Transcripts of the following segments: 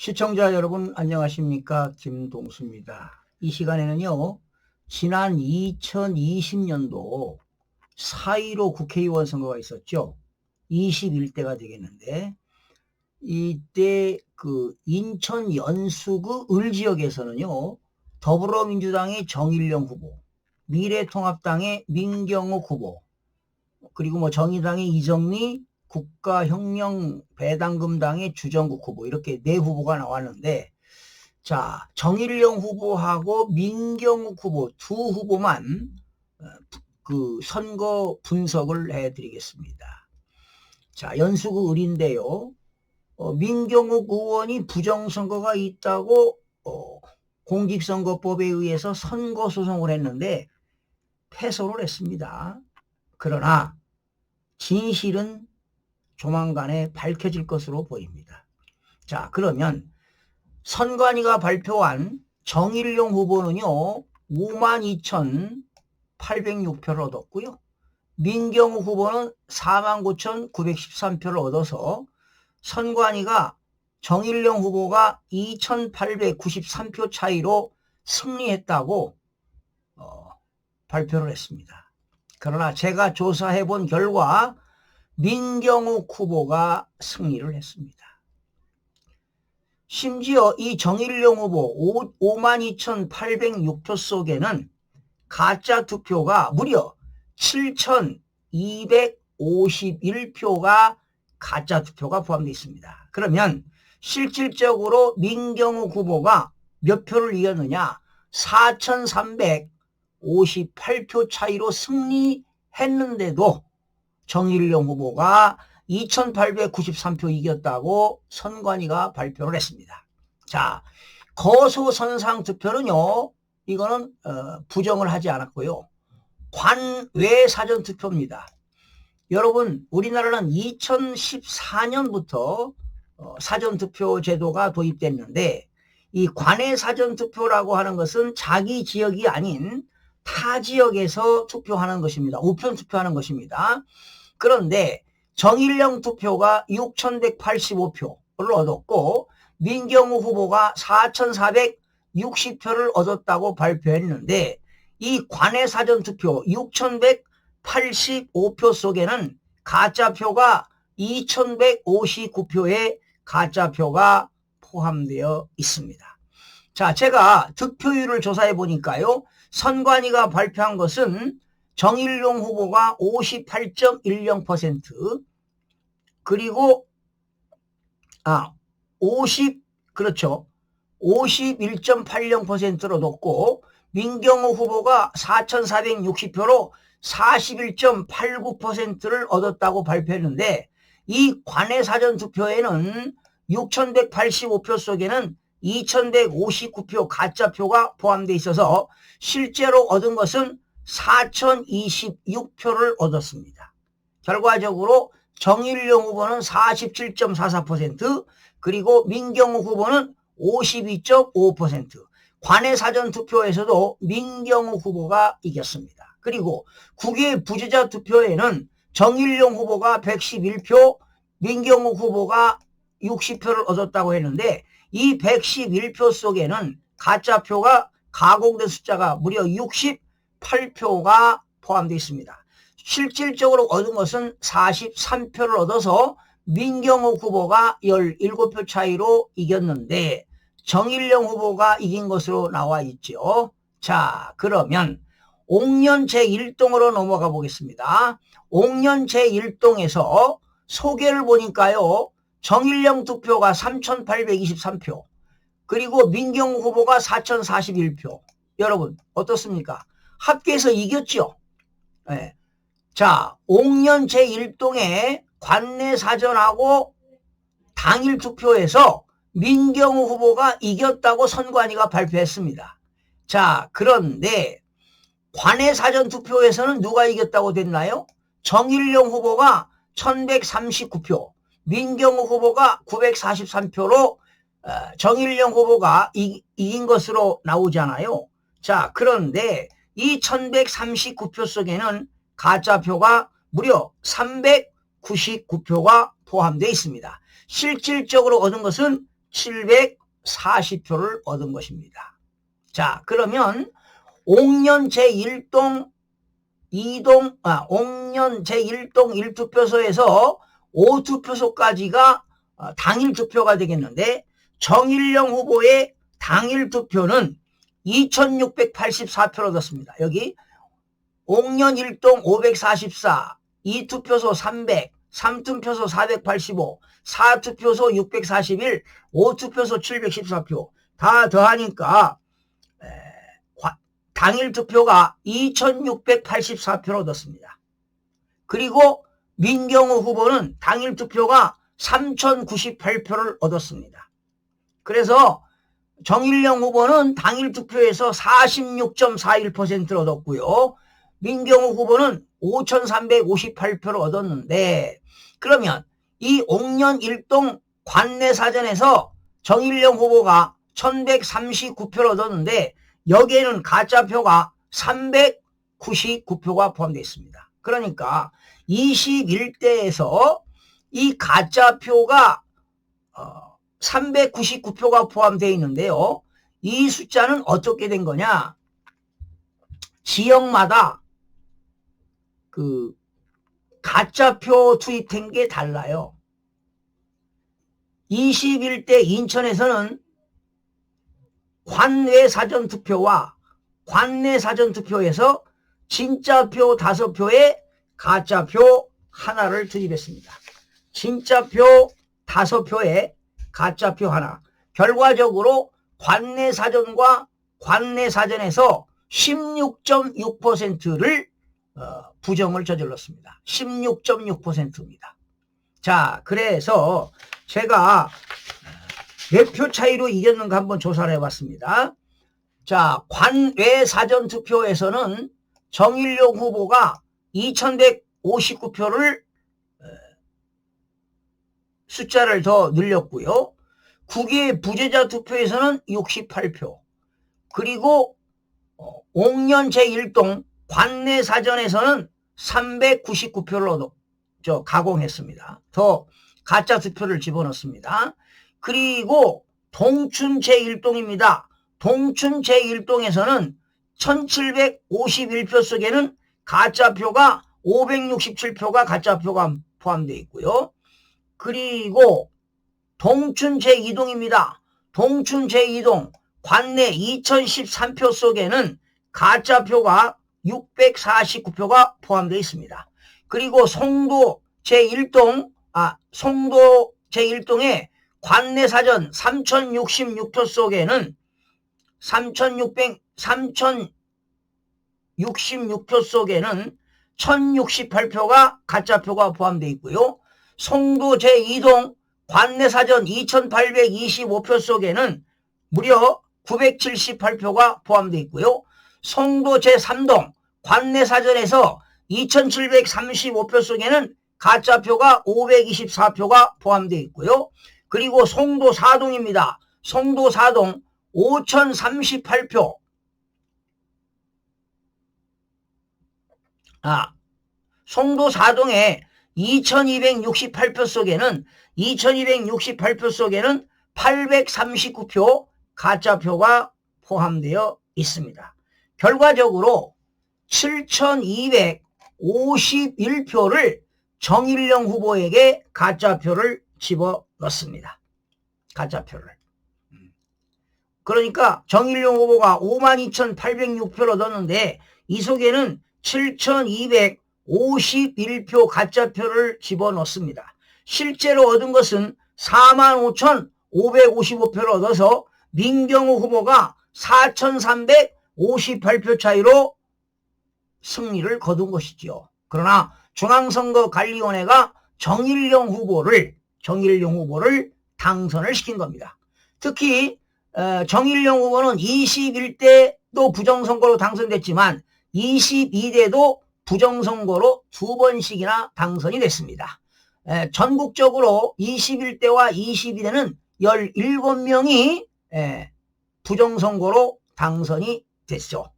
시청자 여러분 안녕하십니까? 김동수입니다. 이 시간에는요, 지난 2020년도 4.15 국회의원 선거가 있었죠. 21대가 되겠는데, 이때 인천 연수구 을지역에서는요, 더불어민주당의 정일영 후보, 미래통합당의 민경욱 후보, 그리고 정의당의 이정미, 국가혁명배당금당의 주정국 후보, 이렇게 네 후보가 나왔는데, 자, 정일영 후보하고 민경욱 후보 두 후보만 선거 분석을 해드리겠습니다. 자, 연수구 을인데요. 민경욱 의원이 부정선거가 있다고 공직선거법에 의해서 선거소송을 했는데 패소를 했습니다. 그러나 진실은 조만간에 밝혀질 것으로 보입니다. 자, 그러면 선관위가 발표한 정일용 후보는요, 52,806표를 얻었고요. 민경욱 후보는 49,913표를 얻어서 선관위가 정일용 후보가 2,893표 차이로 승리했다고 발표를 했습니다. 그러나 제가 조사해 본 결과 민경욱 후보가 승리를 했습니다. 심지어 이 정일용 후보 52,806표 속에는 가짜 투표가 무려 7,251표가 가짜 투표가 포함되어 있습니다. 그러면 실질적으로 민경욱 후보가 몇 표를 이겼느냐? 4,358표 차이로 승리했는데도 정일용 후보가 2,893표 이겼다고 선관위가 발표를 했습니다. 자, 거소선상 투표는요, 이거는 부정을 하지 않았고요. 관외 사전 투표입니다. 여러분, 우리나라는 2014년부터 사전 투표 제도가 도입됐는데, 이 관외 사전 투표라고 하는 것은 자기 지역이 아닌 타 지역에서 투표하는 것입니다. 우편 투표하는 것입니다. 그런데 정일영 투표가 6,185표를 얻었고 민경욱 후보가 4,460표를 얻었다고 발표했는데, 이 관외 사전 투표 6,185표 속에는 가짜표가 2,159표의 가짜표가 포함되어 있습니다. 자, 제가 득표율을 조사해 보니까요, 선관위가 발표한 것은 정일용 후보가 58.10%, 그리고 51.80%로 높고 민경욱 후보가 4,460표로 41.89%를 얻었다고 발표했는데, 이 관외 사전 투표에는 6,185표 속에는 2,159표 가짜표가 포함되어 있어서 실제로 얻은 것은 4,026표를 얻었습니다. 결과적으로 정일용 후보는 47.44%, 그리고 민경욱 후보는 52.5%, 관외 사전 투표에서도 민경욱 후보가 이겼습니다. 그리고 국외 부재자 투표에는 정일용 후보가 111표, 민경욱 후보가 60표를 얻었다고 했는데, 이 111표 속에는 가짜표가 가공된 숫자가 무려 68표가 포함되어 있습니다. 실질적으로 얻은 것은 43표를 얻어서 민경욱 후보가 17표 차이로 이겼는데 정일영 후보가 이긴 것으로 나와 있죠. 자, 그러면 옥년 제1동으로 넘어가 보겠습니다. 옥년 제1동에서 소개를 보니까요, 정일영 투표가 3,823표, 그리고 민경욱 후보가 4,041표. 여러분 어떻습니까? 합계해서 이겼죠. 네. 자, 옥년 제1동의 관내 사전하고 당일 투표에서 민경욱 후보가 이겼다고 선관위가 발표했습니다. 자, 그런데 관내 사전 투표에서는 누가 이겼다고 됐나요? 정일용 후보가 1,139표, 민경욱 후보가 943표로 정일용 후보가 이긴 것으로 나오잖아요. 자, 그런데 이 1,139표 속에는 가짜표가 무려 399표가 포함되어 있습니다. 실질적으로 얻은 것은 740표를 얻은 것입니다. 자, 그러면 옥년 제1동 1투표소에서 5투표소까지가 당일 투표가 되겠는데, 정일영 후보의 당일 투표는 2684표를 얻었습니다. 여기 옥년 1동 544, 2투표소 300, 3투표소 485, 4투표소 641, 5투표소 714표 다 더하니까 당일 투표가 2684표를 얻었습니다. 그리고 민경호 후보는 당일 투표가 3098표를 얻었습니다. 그래서 정일영 후보는 당일 투표에서 46.41%를 얻었고요. 민경호 후보는 5358표를 얻었는데, 그러면 이 옥년 1동 관내사전에서 정일영 후보가 1139표를 얻었는데, 여기에는 가짜표가 399표가 포함되어 있습니다. 그러니까 21대에서 이 가짜표가 399표가 포함되어 있는데요. 이 숫자는 어떻게 된 거냐? 지역마다 그 가짜표 투입된 게 달라요. 21대 인천에서는 관외 사전투표와 관내 사전투표에서 진짜표 5표에 가짜표 하나를 투입했습니다. 진짜표 5표에 가짜표 하나. 결과적으로 관내 사전과 관내 사전에서 16.6%를 부정을 저질렀습니다. 16.6%입니다. 자, 그래서 제가 몇 표 차이로 이겼는가 한번 조사를 해봤습니다. 자, 관외 사전투표에서는 정일용 후보가 2159표를 숫자를 더 늘렸고요. 국외 부재자 투표에서는 68표. 그리고 옥년 제1동 관내 사전에서는 399표를 가공했습니다. 더 가짜 투표를 집어넣습니다. 그리고 동춘 제1동입니다. 동춘 제1동에서는 1751표 속에는 가짜표가 567표가 가짜표가 포함되어 있고요. 그리고 동춘 제2동입니다. 동춘 제2동 관내 2013표 속에는 가짜표가 649표가 포함되어 있습니다. 그리고 송도 제1동에 관내 사전 3066표 속에는 3066표 속에는 1068표가 가짜표가 포함되어 있고요. 송도 제2동 관내 사전 2825표 속에는 무려 978표가 포함되어 있고요. 송도 제3동 관내 사전에서 2735표 속에는 가짜표가 524표가 포함되어 있고요. 그리고 송도 4동입니다. 송도 4동 5038표. 송도 4동에 2268표 속에는 839표 가짜표가 포함되어 있습니다. 결과적으로 7251표를 정일영 후보에게 가짜표를 집어넣습니다. 가짜표를. 그러니까 정일영 후보가 52,806표를 얻었는데 이 속에는 7,251표 가짜표를 집어넣습니다. 실제로 얻은 것은 45,555표를 얻어서 민경호 후보가 4,358표 차이로 승리를 거둔 것이죠. 그러나 중앙선거관리위원회가 정일영 후보를 당선을 시킨 겁니다. 특히 정일영 후보는 21대도 부정선거로 당선됐지만 22대도 부정선거로 2번씩이나 당선이 됐습니다. 전국적으로 21대와 22대는 17명이 부정선거로 당선이 됐죠.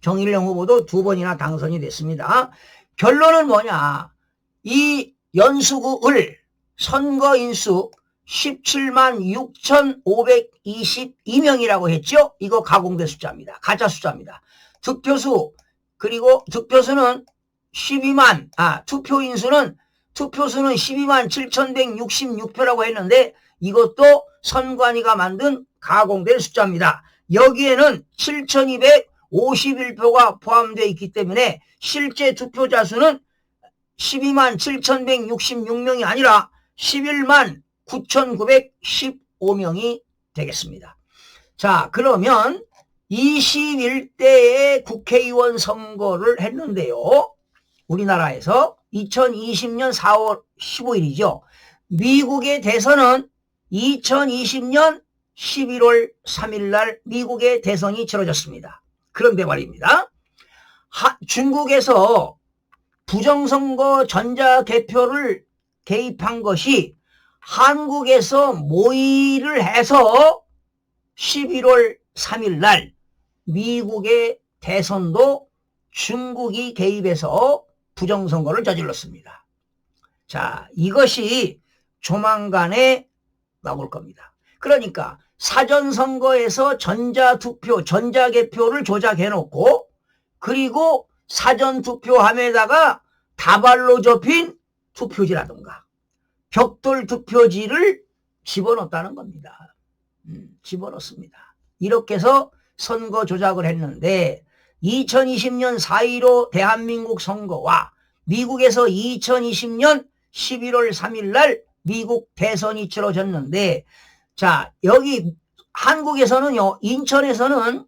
정일영 후보도 2번이나 당선이 됐습니다. 결론은 뭐냐? 이 연수구 을 선거인수 17만 6,522명이라고 했죠? 이거 가공된 숫자입니다. 가짜 숫자입니다. 득표수, 그리고 득표수는 12만, 투표수는 12만 7,166표라고 했는데 이것도 선관위가 만든 가공된 숫자입니다. 여기에는 7,251표가 포함되어 있기 때문에 실제 투표자 수는 12만 7,166명이 아니라 11만 9,915명이 되겠습니다. 자, 그러면 21대의 국회의원 선거를 했는데요. 우리나라에서 2020년 4월 15일이죠. 미국의 대선은 2020년 11월 3일 날 미국의 대선이 치러졌습니다. 그런데 말입니다. 중국에서 부정선거 전자개표를 개입한 것이 한국에서 모의를 해서 11월 3일 날 미국의 대선도 중국이 개입해서 부정선거를 저질렀습니다. 자, 이것이 조만간에 나올 겁니다. 그러니까 사전선거에서 전자투표, 전자개표를 조작해놓고 그리고 사전투표함에다가 다발로 접힌 투표지라든가 벽돌 투표지를 집어넣었다는 겁니다. 집어넣습니다. 이렇게 해서 선거 조작을 했는데 2020년 4.15 대한민국 선거와 미국에서 2020년 11월 3일 날 미국 대선이 치러졌는데 자, 여기 한국에서는요, 인천에서는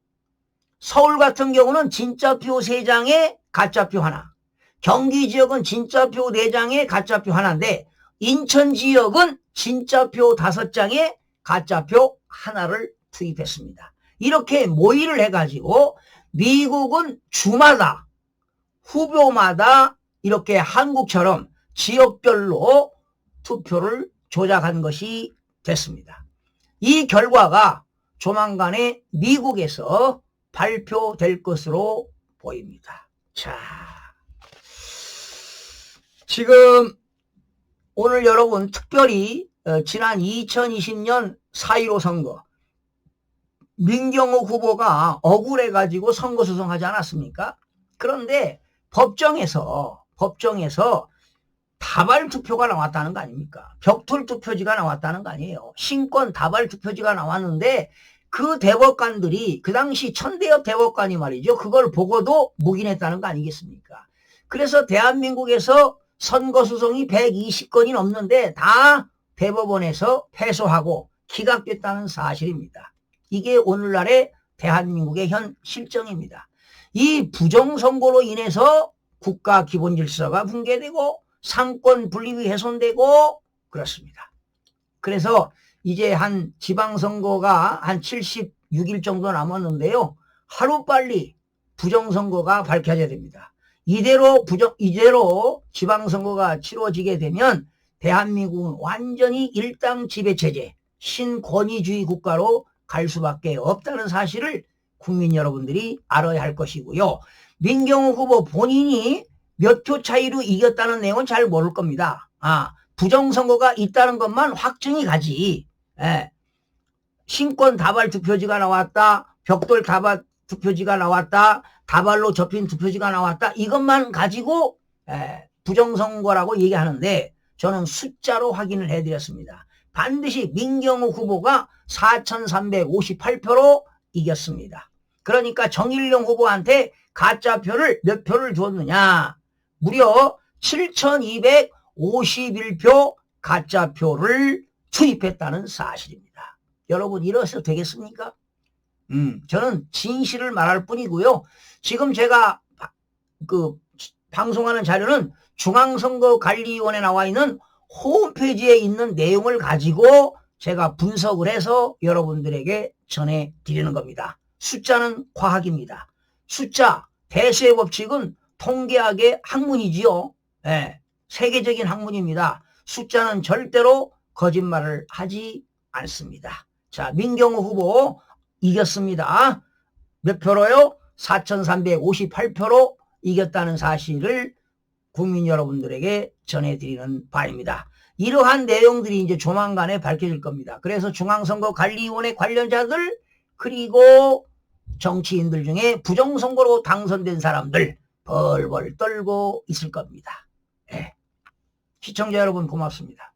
서울 같은 경우는 진짜표 3장에 가짜표 하나, 경기 지역은 진짜표 4장에 가짜표 하나인데 인천 지역은 진짜표 5장에 가짜표 하나를 투입했습니다. 이렇게 모의를 해가지고 미국은 주마다 후보마다 이렇게 한국처럼 지역별로 투표를 조작한 것이 됐습니다. 이 결과가 조만간에 미국에서 발표될 것으로 보입니다. 자, 지금 오늘 여러분 특별히 지난 2020년 4.15 선거 민경욱 후보가 억울해가지고 선거소송하지 않았습니까? 그런데 법정에서 다발 투표가 나왔다는 거 아닙니까? 벽돌 투표지가 나왔다는 거 아니에요. 신권 다발 투표지가 나왔는데 그 대법관들이 그 당시 천대엽 대법관이 말이죠. 그걸 보고도 묵인했다는 거 아니겠습니까? 그래서 대한민국에서 선거소송이 120건이 넘는데 다 대법원에서 패소하고 기각됐다는 사실입니다. 이게 오늘날의 대한민국의 현 실정입니다. 이 부정선거로 인해서 국가 기본질서가 붕괴되고 상권 분립이 훼손되고 그렇습니다. 그래서 이제 한 지방선거가 한 76일 정도 남았는데요. 하루빨리 부정선거가 밝혀져야 됩니다. 이대로 지방선거가 치러지게 되면 대한민국은 완전히 일당 지배체제, 신권위주의 국가로 갈 수밖에 없다는 사실을 국민 여러분들이 알아야 할 것이고요. 민경욱 후보 본인이 몇 표 차이로 이겼다는 내용은 잘 모를 겁니다. 부정선거가 있다는 것만 확증이 가지. 신권 다발 투표지가 나왔다. 벽돌 다발 투표지가 나왔다. 다발로 접힌 투표지가 나왔다. 이것만 가지고 부정선거라고 얘기하는데 저는 숫자로 확인을 해드렸습니다. 반드시 민경욱 후보가 4,358표로 이겼습니다. 그러니까 정일용 후보한테 가짜표를 몇 표를 줬느냐? 무려 7,251표 가짜표를 투입했다는 사실입니다. 여러분 이래서 되겠습니까? 저는 진실을 말할 뿐이고요. 지금 제가 방송하는 자료는 중앙선거관리위원회에 나와 있는 홈페이지에 있는 내용을 가지고 제가 분석을 해서 여러분들에게 전해드리는 겁니다. 숫자는 과학입니다. 숫자, 대수의 법칙은 통계학의 학문이지요. 세계적인 학문입니다. 숫자는 절대로 거짓말을 하지 않습니다. 자, 민경욱 후보 이겼습니다. 몇 표로요? 4,358표로 이겼다는 사실을 국민 여러분들에게 전해드리는 바입니다. 이러한 내용들이 이제 조만간에 밝혀질 겁니다. 그래서 중앙선거관리위원회 관련자들 그리고 정치인들 중에 부정선거로 당선된 사람들 벌벌 떨고 있을 겁니다. 네. 시청자 여러분 고맙습니다.